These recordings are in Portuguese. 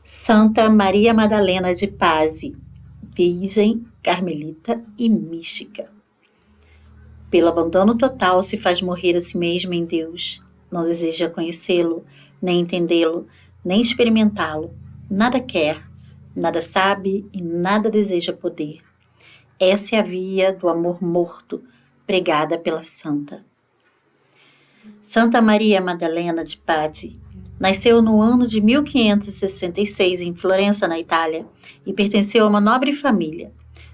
Santa Maria Madalena de Pazzi, virgem, carmelita e mística. Pelo abandono total se faz morrer a si mesmo em Deus. Não deseja conhecê-lo, nem entendê-lo, nem experimentá-lo. Nada quer, nada sabe e nada deseja poder. Essa é a via do amor morto, pregada pela santa. Santa Maria Madalena de Pazzi nasceu no ano de 1566 em Florença, na Itália, e pertenceu a uma nobre família.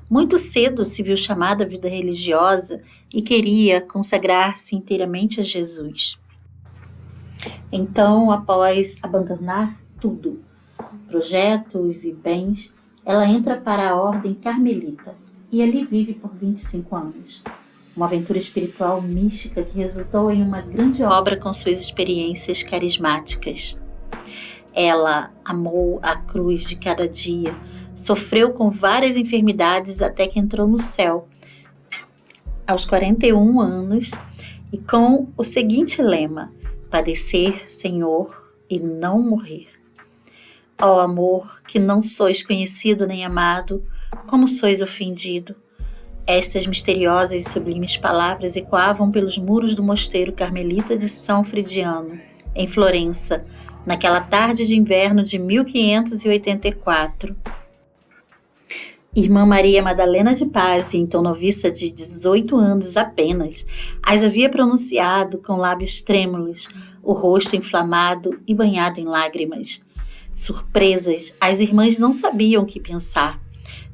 Muito cedo se viu chamada à vida religiosa e queria consagrar-se inteiramente a Jesus. Então, após abandonar tudo, projetos e bens, ela entra para a ordem carmelita e ali vive por 25 anos. Uma aventura espiritual mística que resultou em uma grande obra com suas experiências carismáticas. Ela amou a cruz de cada dia, sofreu com várias enfermidades até que entrou no céu, aos 41 anos, e com o seguinte lema: padecer, Senhor, e não morrer. Ó amor, que não sois conhecido nem amado, como sois ofendido. Estas misteriosas e sublimes palavras ecoavam pelos muros do mosteiro carmelita de São Fridiano, em Florença, naquela tarde de inverno de 1584. Irmã Maria Madalena de Pazzi, então noviça de 18 anos apenas, as havia pronunciado com lábios trêmulos, o rosto inflamado e banhado em lágrimas. Surpresas, as irmãs não sabiam o que pensar.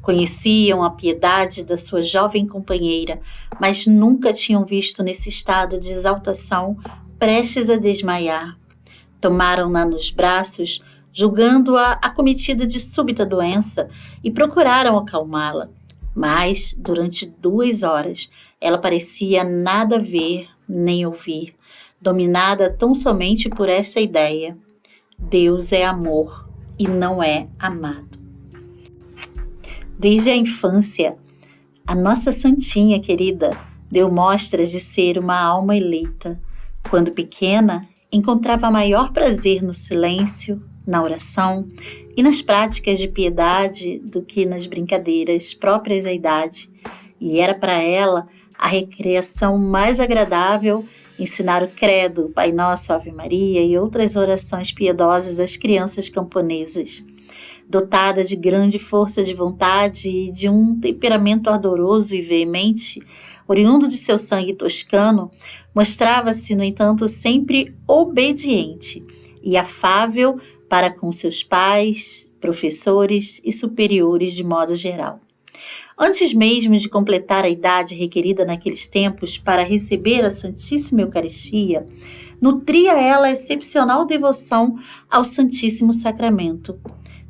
Conheciam a piedade da sua jovem companheira, mas nunca tinham visto nesse estado de exaltação, prestes a desmaiar. Tomaram-na nos braços, julgando-a acometida de súbita doença, e procuraram acalmá-la. Mas, durante 2 horas, ela parecia nada ver nem ouvir, dominada tão somente por essa ideia: Deus é amor e não é amado. Desde a infância, a nossa santinha querida deu mostras de ser uma alma eleita. Quando pequena, encontrava maior prazer no silêncio, na oração e nas práticas de piedade do que nas brincadeiras próprias à idade. E era para ela a recreação mais agradável ensinar o credo, o Pai Nosso, Ave Maria e outras orações piedosas às crianças camponesas. Dotada de grande força de vontade e de um temperamento ardoroso e veemente, oriundo de seu sangue toscano, mostrava-se, no entanto, sempre obediente e afável para com seus pais, professores e superiores de modo geral. Antes mesmo de completar a idade requerida naqueles tempos para receber a Santíssima Eucaristia, nutria ela excepcional devoção ao Santíssimo Sacramento.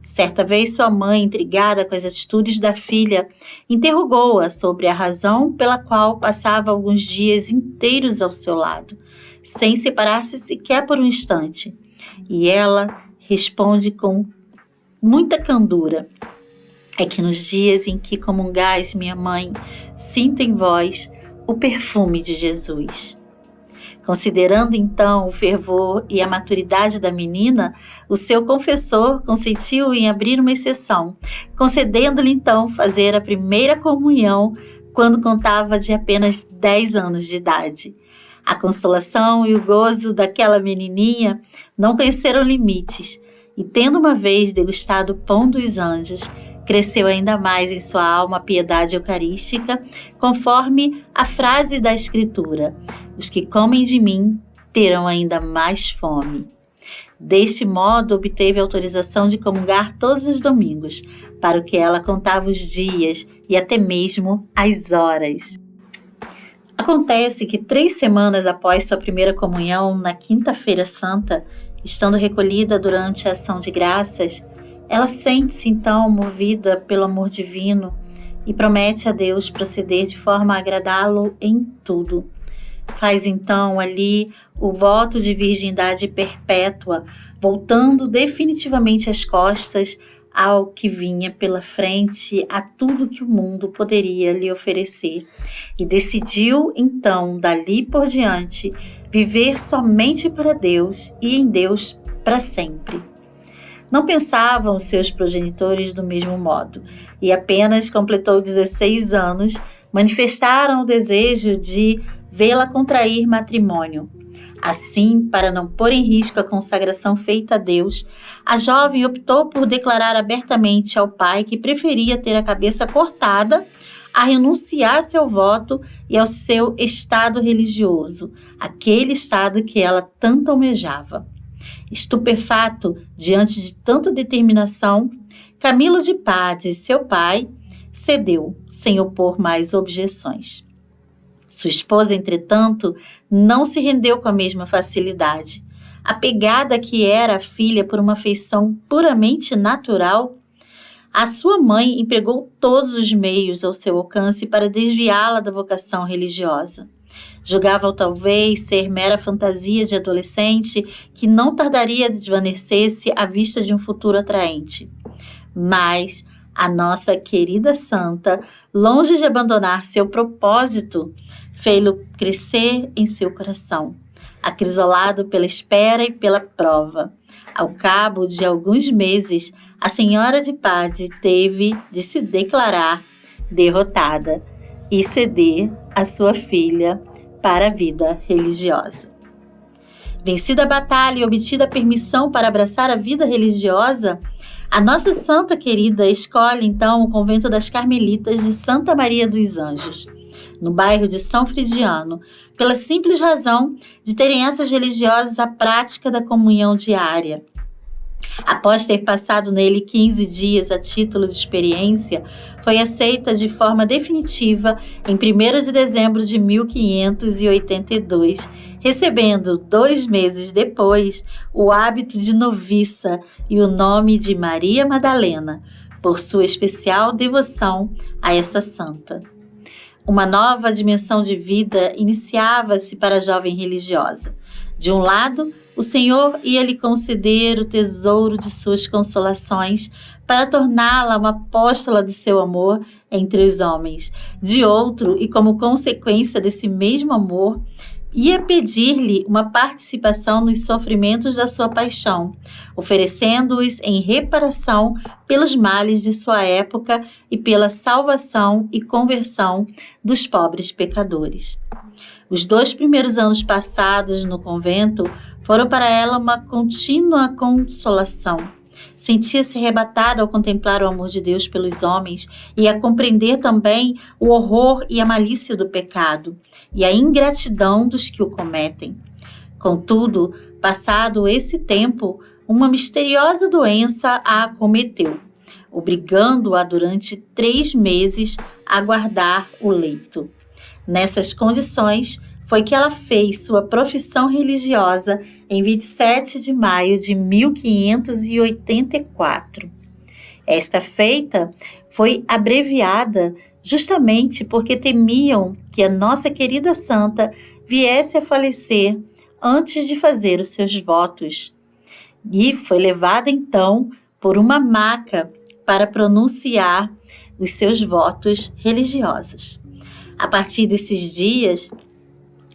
Certa vez sua mãe, intrigada com as atitudes da filha, interrogou-a sobre a razão pela qual passava alguns dias inteiros ao seu lado, sem separar-se sequer por um instante. E ela responde com muita candura: é que nos dias em que comungais, minha mãe, sinto em vós o perfume de Jesus. Considerando então o fervor e a maturidade da menina, o seu confessor consentiu em abrir uma exceção, concedendo-lhe então fazer a primeira comunhão quando contava de apenas 10 anos de idade. A consolação e o gozo daquela menininha não conheceram limites, e tendo uma vez degustado o pão dos anjos, cresceu ainda mais em sua alma a piedade eucarística, conforme a frase da Escritura: os que comem de mim terão ainda mais fome. Deste modo, obteve autorização de comungar todos os domingos, para o que ela contava os dias e até mesmo as horas. Acontece que 3 semanas após sua primeira comunhão, na Quinta-feira Santa, estando recolhida durante a ação de graças, ela sente-se então movida pelo amor divino e promete a Deus proceder de forma a agradá-lo em tudo. Faz então ali o voto de virgindade perpétua, voltando definitivamente as costas ao que vinha pela frente, a tudo que o mundo poderia lhe oferecer, e decidiu então, dali por diante, viver somente para Deus e em Deus para sempre. não pensavam seus progenitores do mesmo modo, e apenas completou 16 anos, manifestaram o desejo de vê-la contrair matrimônio. Assim, para não pôr em risco a consagração feita a Deus, a jovem optou por declarar abertamente ao pai que preferia ter a cabeça cortada a renunciar a seu voto e ao seu estado religioso, aquele estado que ela tanto almejava. Estupefato diante de tanta determinação, Camilo de Pade, seu pai, cedeu, sem opor mais objeções. Sua esposa, entretanto, não se rendeu com a mesma facilidade. Apegada que era a filha por uma afeição puramente natural, a sua mãe empregou todos os meios ao seu alcance para desviá-la da vocação religiosa. Julgava-o talvez ser mera fantasia de adolescente que não tardaria a desvanecer-se à vista de um futuro atraente. Mas a nossa querida santa, longe de abandonar seu propósito, fê-lo crescer em seu coração, acrisolado pela espera e pela prova. Ao cabo de alguns meses, a senhora de Pade teve de se declarar derrotada e ceder a sua filha para a vida religiosa. Vencida a batalha e obtida a permissão para abraçar a vida religiosa, a nossa santa querida escolhe então o convento das Carmelitas de Santa Maria dos Anjos, no bairro de São Fridiano, pela simples razão de terem essas religiosas a prática da comunhão diária. Após ter passado nele 15 dias a título de experiência, foi aceita de forma definitiva em 1º de dezembro de 1582, recebendo 2 meses depois o hábito de noviça e o nome de Maria Madalena, por sua especial devoção a essa santa. Uma nova dimensão de vida iniciava-se para a jovem religiosa. De um lado, o Senhor ia lhe conceder o tesouro de suas consolações para torná-la uma apóstola do seu amor entre os homens. De outro, e como consequência desse mesmo amor, ia pedir-lhe uma participação nos sofrimentos da sua paixão, oferecendo-os em reparação pelos males de sua época e pela salvação e conversão dos pobres pecadores. Os 2 primeiros anos passados no convento foram para ela uma contínua consolação. Sentia-se arrebatada ao contemplar o amor de Deus pelos homens e a compreender também o horror e a malícia do pecado e a ingratidão dos que o cometem. Contudo, passado esse tempo, uma misteriosa doença a acometeu, obrigando-a durante 3 meses a guardar o leito. Nessas condições, foi que ela fez sua profissão religiosa em 27 de maio de 1584. Esta feita foi abreviada justamente porque temiam que a nossa querida santa viesse a falecer antes de fazer os seus votos. E foi levada então por uma maca para pronunciar os seus votos religiosos. A partir desses dias,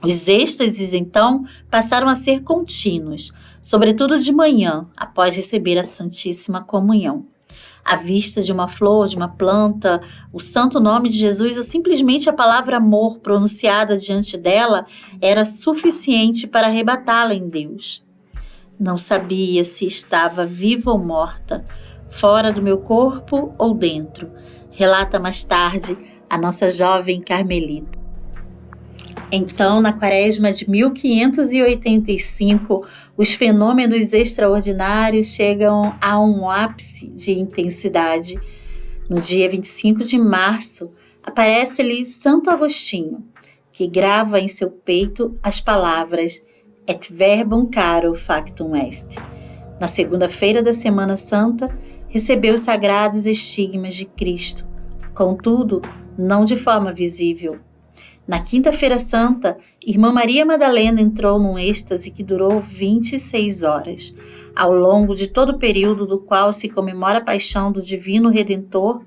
os êxtases, então, passaram a ser contínuos, sobretudo de manhã, após receber a Santíssima Comunhão. À vista de uma flor, de uma planta, o santo nome de Jesus ou simplesmente a palavra amor pronunciada diante dela era suficiente para arrebatá-la em Deus. Não sabia se estava viva ou morta, fora do meu corpo ou dentro, relata mais tarde a nossa jovem carmelita. Então, na quaresma de 1585, os fenômenos extraordinários chegam a um ápice de intensidade. No dia 25 de março, aparece-lhe Santo Agostinho, que grava em seu peito as palavras Et verbum caro factum est. Na segunda-feira da Semana Santa, recebeu os sagrados estigmas de Cristo, contudo, não de forma visível. Na quinta-feira santa, Irmã Maria Madalena entrou num êxtase que durou 26 horas. Ao longo de todo o período do qual se comemora a paixão do Divino Redentor,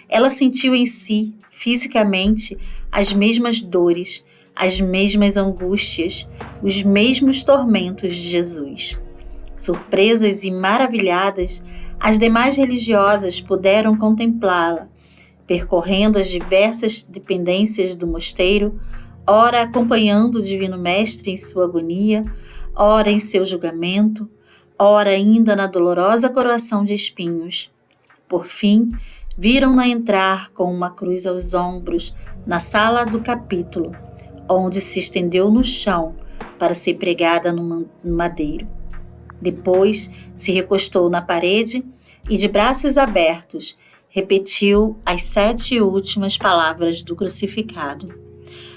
ela sentiu em si, fisicamente, as mesmas dores, as mesmas angústias, os mesmos tormentos de Jesus. Surpresas e maravilhadas, as demais religiosas puderam contemplá-la, percorrendo as diversas dependências do mosteiro, ora acompanhando o Divino Mestre em sua agonia, ora em seu julgamento, ora ainda na dolorosa coroação de espinhos. Por fim, viram-na entrar com uma cruz aos ombros na sala do capítulo, onde se estendeu no chão para ser pregada no madeiro. Depois se recostou na parede e, de braços abertos, repetiu as 7 últimas palavras do crucificado.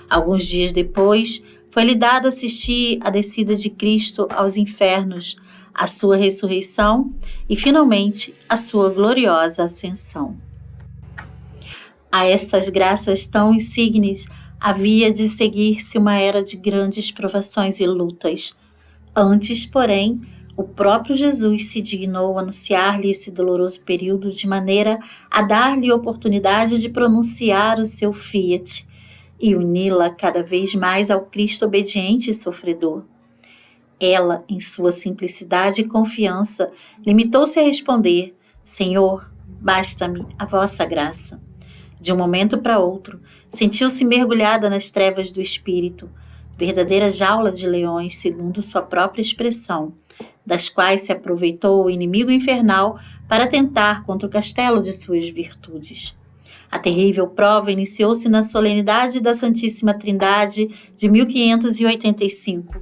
Alguns dias depois, foi-lhe dado assistir a descida de Cristo aos infernos, a sua ressurreição e, finalmente, a sua gloriosa ascensão. A essas graças tão insígnes havia de seguir-se uma era de grandes provações e lutas. Antes, porém, o próprio Jesus se dignou anunciar-lhe esse doloroso período de maneira a dar-lhe oportunidade de pronunciar o seu fiat e uni-la cada vez mais ao Cristo obediente e sofredor. Ela, em sua simplicidade e confiança, limitou-se a responder: Senhor, basta-me a vossa graça. De um momento para outro, sentiu-se mergulhada nas trevas do espírito, verdadeira jaula de leões, segundo sua própria expressão, das quais se aproveitou o inimigo infernal para atentar contra o castelo de suas virtudes. A terrível prova iniciou-se na solenidade da Santíssima Trindade de 1585.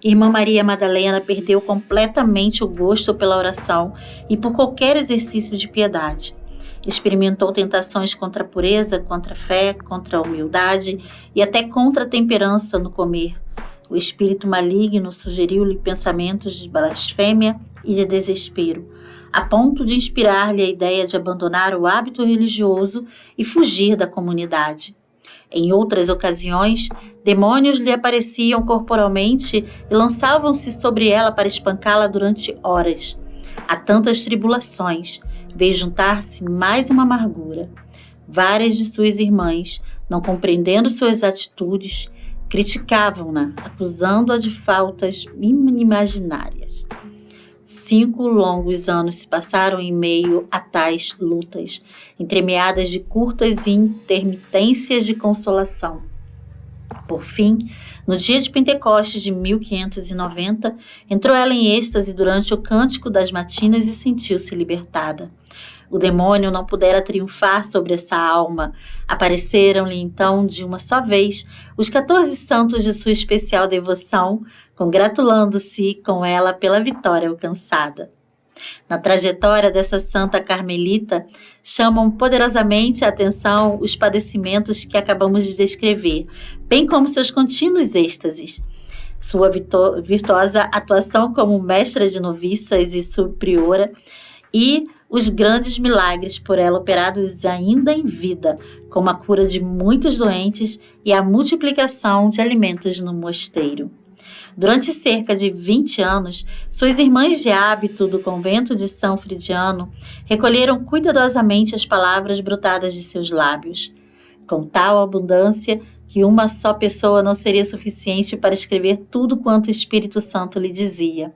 Irmã Maria Madalena perdeu completamente o gosto pela oração e por qualquer exercício de piedade. Experimentou tentações contra a pureza, contra a fé, contra a humildade e até contra a temperança no comer. O espírito maligno sugeriu-lhe pensamentos de blasfêmia e de desespero, a ponto de inspirar-lhe a ideia de abandonar o hábito religioso e fugir da comunidade. Em outras ocasiões, demônios lhe apareciam corporalmente e lançavam-se sobre ela para espancá-la durante horas. A tantas tribulações, veio juntar-se mais uma amargura. Várias de suas irmãs, não compreendendo suas atitudes, criticavam-na, acusando-a de faltas inimaginárias. 5 longos anos se passaram em meio a tais lutas, entremeadas de curtas intermitências de consolação. Por fim, no dia de Pentecostes de 1590, entrou ela em êxtase durante o cântico das matinas e sentiu-se libertada. O demônio não pudera triunfar sobre essa alma. Apareceram-lhe então, de uma só vez, os 14 santos de sua especial devoção, congratulando-se com ela pela vitória alcançada. Na trajetória dessa santa carmelita, chamam poderosamente a atenção os padecimentos que acabamos de descrever, bem como seus contínuos êxtases. Sua virtuosa atuação como mestra de noviças e subpriora e os grandes milagres por ela operados ainda em vida, como a cura de muitos doentes e a multiplicação de alimentos no mosteiro. Durante cerca de 20 anos, suas irmãs de hábito do convento de São Fridiano recolheram cuidadosamente as palavras brotadas de seus lábios, com tal abundância que uma só pessoa não seria suficiente para escrever tudo quanto o Espírito Santo lhe dizia.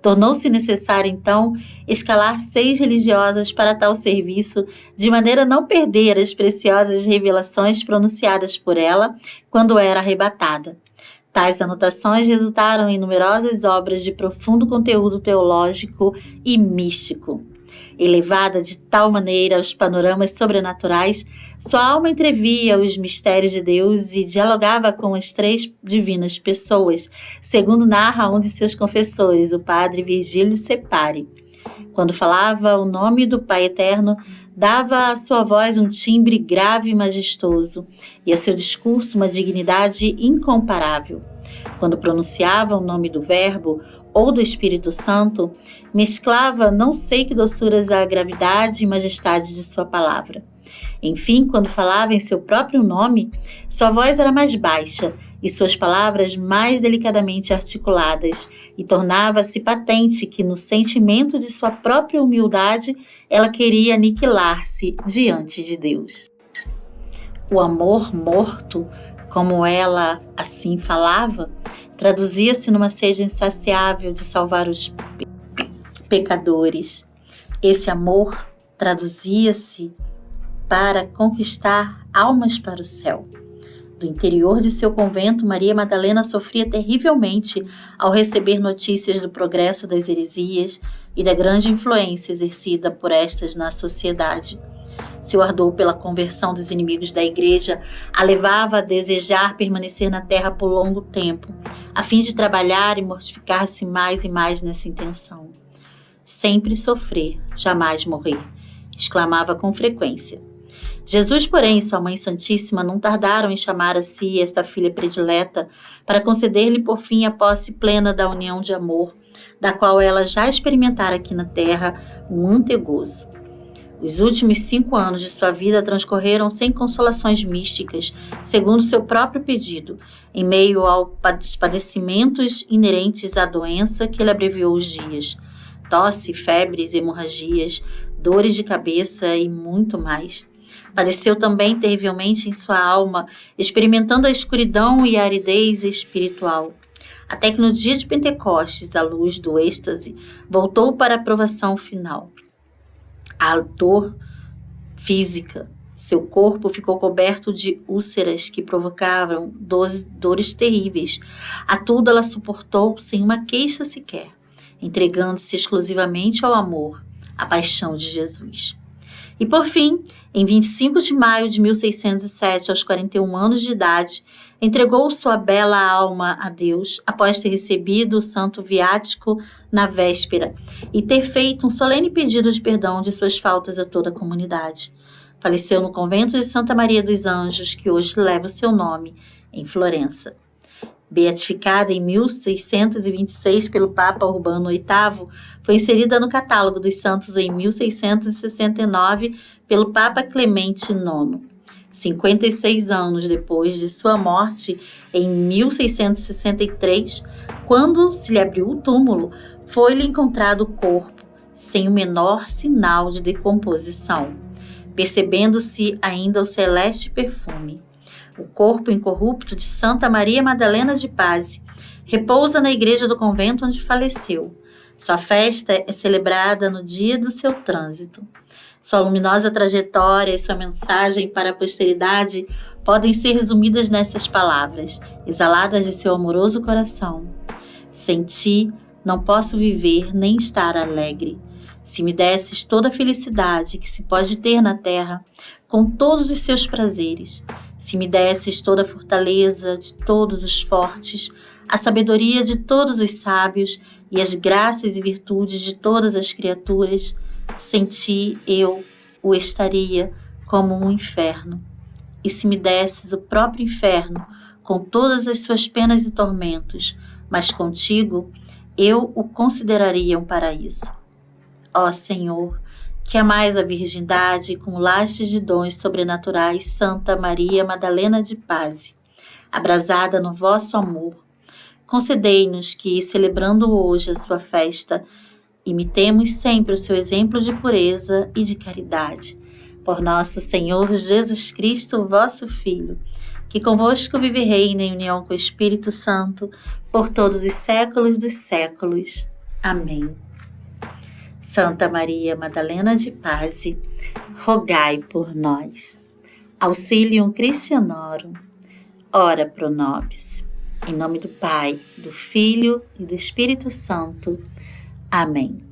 Tornou-se necessário, então, escalar 6 religiosas para tal serviço, de maneira a não perder as preciosas revelações pronunciadas por ela quando era arrebatada. Tais anotações resultaram em numerosas obras de profundo conteúdo teológico e místico. Elevada de tal maneira aos panoramas sobrenaturais, sua alma entrevia os mistérios de Deus e dialogava com as 3 divinas pessoas, segundo narra um de seus confessores, o padre Virgílio Separi. Quando falava o nome do Pai Eterno, dava à sua voz um timbre grave e majestoso, e a seu discurso uma dignidade incomparável. Quando pronunciava o nome do Verbo ou do Espírito Santo, mesclava não sei que doçuras a gravidade e majestade de sua palavra. Enfim, quando falava em seu próprio nome, sua voz era mais baixa e suas palavras mais delicadamente articuladas, e tornava-se patente que, no sentimento de sua própria humildade, ela queria aniquilar-se diante de Deus. O amor morto, como ela assim falava, traduzia-se numa sede insaciável de salvar os pecadores. Esse amor traduzia-se para conquistar almas para o céu. Do interior de seu convento, Maria Madalena sofria terrivelmente ao receber notícias do progresso das heresias e da grande influência exercida por estas na sociedade. Seu ardor pela conversão dos inimigos da igreja a levava a desejar permanecer na terra por longo tempo, a fim de trabalhar e mortificar-se mais e mais nessa intenção. Sempre sofrer, jamais morrer, exclamava com frequência. Jesus, porém, e sua Mãe Santíssima não tardaram em chamar a si esta filha predileta para conceder-lhe por fim a posse plena da união de amor, da qual ela já experimentara aqui na terra um antegozo. Os últimos 5 anos de sua vida transcorreram sem consolações místicas, segundo seu próprio pedido, em meio aos padecimentos inerentes à doença que lhe abreviou os dias. Tosse, febres, hemorragias, dores de cabeça e muito mais. Padeceu também terrivelmente em sua alma, experimentando a escuridão e a aridez espiritual. Até que no dia de Pentecostes, a luz do êxtase voltou para a provação final. A dor física, seu corpo ficou coberto de úlceras que provocavam dores terríveis. A tudo ela suportou sem uma queixa sequer, entregando-se exclusivamente ao amor, à paixão de Jesus. E por fim, em 25 de maio de 1607, aos 41 anos de idade, entregou sua bela alma a Deus após ter recebido o santo viático na véspera e ter feito um solene pedido de perdão de suas faltas a toda a comunidade. Faleceu no convento de Santa Maria dos Anjos, que hoje leva o seu nome, em Florença. Beatificada em 1626 pelo Papa Urbano VIII, foi inserida no catálogo dos santos em 1669 pelo Papa Clemente IX. 56 anos depois de sua morte, em 1663, quando se lhe abriu o túmulo, foi-lhe encontrado o corpo, sem o menor sinal de decomposição, percebendo-se ainda o celeste perfume. O corpo incorrupto de Santa Maria Madalena de Paz repousa na igreja do convento onde faleceu. Sua festa é celebrada no dia do seu trânsito. Sua luminosa trajetória e sua mensagem para a posteridade podem ser resumidas nestas palavras, exaladas de seu amoroso coração. Sem ti, não posso viver nem estar alegre. Se me desses toda a felicidade que se pode ter na terra, com todos os seus prazeres, se me desses toda a fortaleza de todos os fortes, a sabedoria de todos os sábios e as graças e virtudes de todas as criaturas, sem ti eu o estaria como um inferno. E se me desses o próprio inferno, com todas as suas penas e tormentos, mas contigo, eu o consideraria um paraíso. Ó Senhor, que amais a virgindade e cumulastes de dons sobrenaturais Santa Maria Madalena de Paz, abrasada no vosso amor, concedei-nos que, celebrando hoje a sua festa, imitemos sempre o seu exemplo de pureza e de caridade. Por nosso Senhor Jesus Cristo, vosso Filho, que convosco vive e reina em união com o Espírito Santo, por todos os séculos dos séculos. Amém. Santa Maria Madalena de Paz, rogai por nós. Auxilium Christianorum, ora pro nobis. Em nome do Pai, do Filho e do Espírito Santo. Amém.